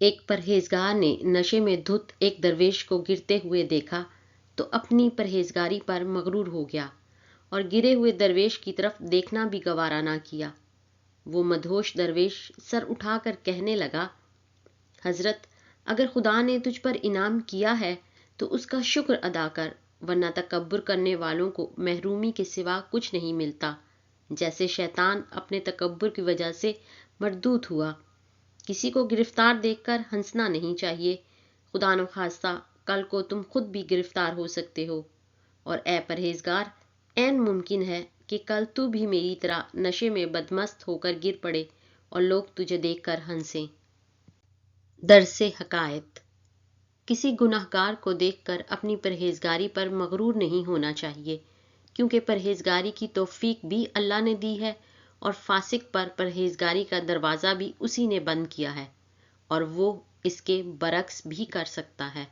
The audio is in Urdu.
ایک پرہیزگار نے نشے میں دھت ایک درویش کو گرتے ہوئے دیکھا تو اپنی پرہیزگاری پر مغرور ہو گیا اور گرے ہوئے درویش کی طرف دیکھنا بھی گوارا نہ کیا۔ وہ مدہوش درویش سر اٹھا کر کہنے لگا، حضرت، اگر خدا نے تجھ پر انعام کیا ہے تو اس کا شکر ادا کر، ورنہ تکبر کرنے والوں کو محرومی کے سوا کچھ نہیں ملتا۔ جیسے شیطان اپنے تکبر کی وجہ سے مردود ہوا۔ کسی کو گرفتار دیکھ کر ہنسنا نہیں چاہیے، خدا نخواستہ کل کو تم خود بھی گرفتار ہو سکتے ہو، اور اے پرہیزگار، عین ممکن ہے کہ کل تو بھی میری طرح نشے میں بدمست ہو کر گر پڑے اور لوگ تجھے دیکھ کر ہنسیں۔ درس حکایت: کسی گناہگار کو دیکھ کر اپنی پرہیزگاری پر مغرور نہیں ہونا چاہیے، کیونکہ پرہیزگاری کی توفیق بھی اللہ نے دی ہے اور فاسق پر پرہیزگاری کا دروازہ بھی اسی نے بند کیا ہے، اور وہ اس کے برعکس بھی کر سکتا ہے۔